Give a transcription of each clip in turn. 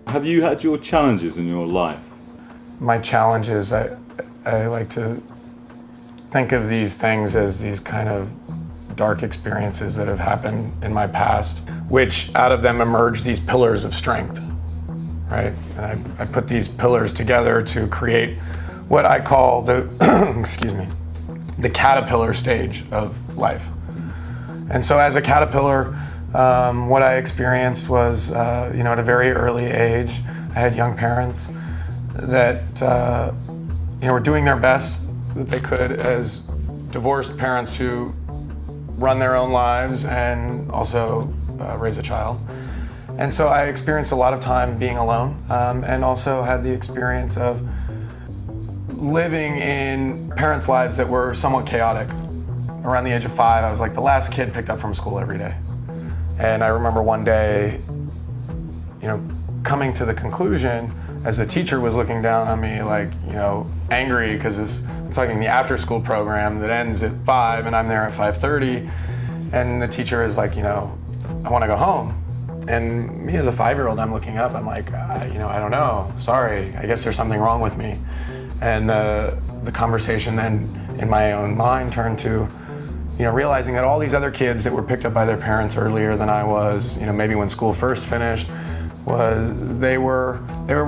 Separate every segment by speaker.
Speaker 1: Have you had your challenges in your life?
Speaker 2: My challenges, I like to think of these things as these kind of dark experiences that have happened in my past, which out of them emerge these pillars of strength, right? And I put these pillars together to create what I call the, excuse me, the caterpillar stage of life. And so as a caterpillar, what I experienced was, at a very early age, I had young parents that, were doing their best that they could as divorced parents who run their own lives and also raise a child. And so I experienced a lot of time being alone, and also had the experience of living in parents' lives that were somewhat chaotic. Around the age of 5, I was like the last kid picked up from school every day. And I remember one day, coming to the conclusion as the teacher was looking down on me like, angry because it's like in the after school program that ends at 5 and I'm there at 5:30. And the teacher is like, I want to go home. And me as a 5-year-old, I'm looking up, I'm like, I don't know, sorry, I guess there's something wrong with me. And the conversation then in my own mind turned to, realizing that all these other kids that were picked up by their parents earlier than I was, maybe when school first finished, they were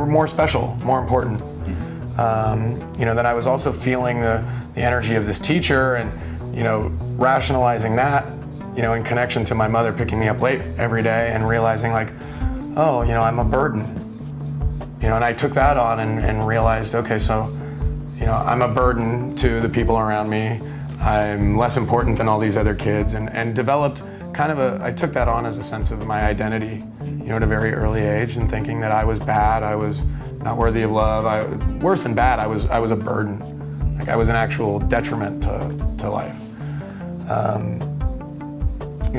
Speaker 2: more special, more important. Then I was also feeling the energy of this teacher and, rationalizing that, in connection to my mother picking me up late every day and realizing like, oh, I'm a burden. And I took that on and realized, okay, so, I'm a burden to the people around me. I'm less important than all these other kids, and developed kind of I took that on as a sense of my identity, at a very early age, and thinking that I was bad, I was not worthy of love. Worse than bad, I was a burden. Like I was an actual detriment to life.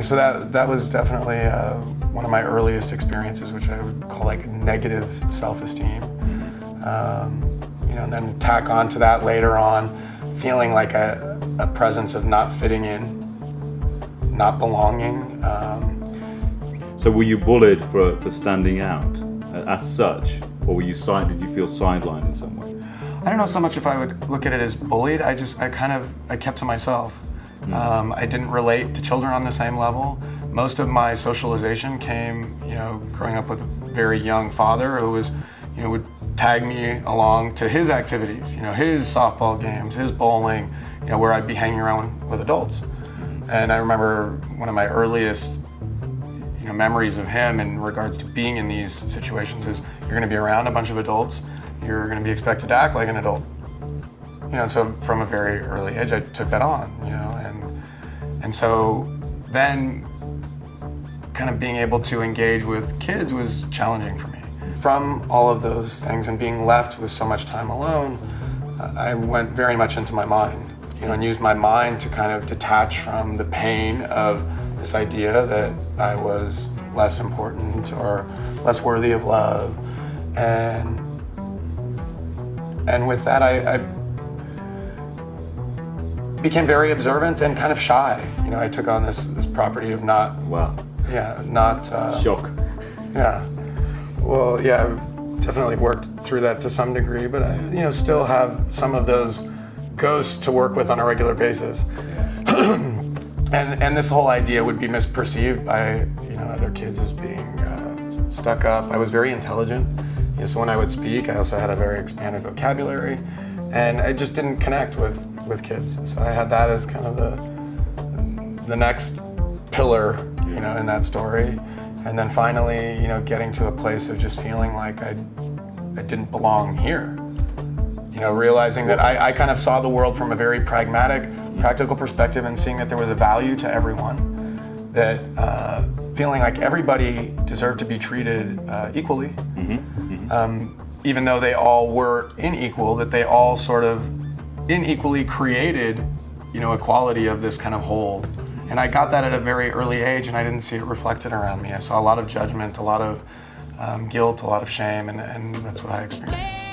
Speaker 2: So that was definitely one of my earliest experiences, which I would call like negative self-esteem. And then tack on to that later on, feeling like a presence of not fitting in, not belonging.
Speaker 1: So were you bullied for standing out as such, or did you feel sidelined in some way?
Speaker 2: I don't know so much if I would look at it as bullied. I kept to myself. I didn't relate to children on the same level. Most of my socialization came, growing up with a very young father who was, would tag me along to his activities, his softball games, his bowling, where I'd be hanging around with adults. And I remember one of my earliest, memories of him in regards to being in these situations is you're going to be around a bunch of adults, you're going to be expected to act like an adult. So from a very early age, I took that on, and so then kind of being able to engage with kids was challenging for me. From all of those things and being left with so much time alone, I went very much into my mind, and used my mind to kind of detach from the pain of this idea that I was less important or less worthy of love. And with that, I became very observant and kind of shy. I took on this property of not.
Speaker 1: Wow.
Speaker 2: Yeah, not.
Speaker 1: Shock.
Speaker 2: Yeah. Well, yeah, I've definitely worked through that to some degree, but I, still have some of those ghosts to work with on a regular basis. And this whole idea would be misperceived by, other kids as being stuck up. I was very intelligent. So when I would speak, I also had a very expanded vocabulary, and I just didn't connect with kids. So I had that as kind of the next pillar, in that story. And then finally, getting to a place of just feeling like I didn't belong here. Realizing that I kind of saw the world from a very pragmatic, practical perspective, and seeing that there was a value to everyone. That feeling like everybody deserved to be treated equally. Mm-hmm. Mm-hmm. Even though they all were unequal, that they all sort of unequally created, a quality of this kind of whole. And I got that at a very early age, and I didn't see it reflected around me. I saw a lot of judgment, a lot of guilt, a lot of shame, and that's what I experienced.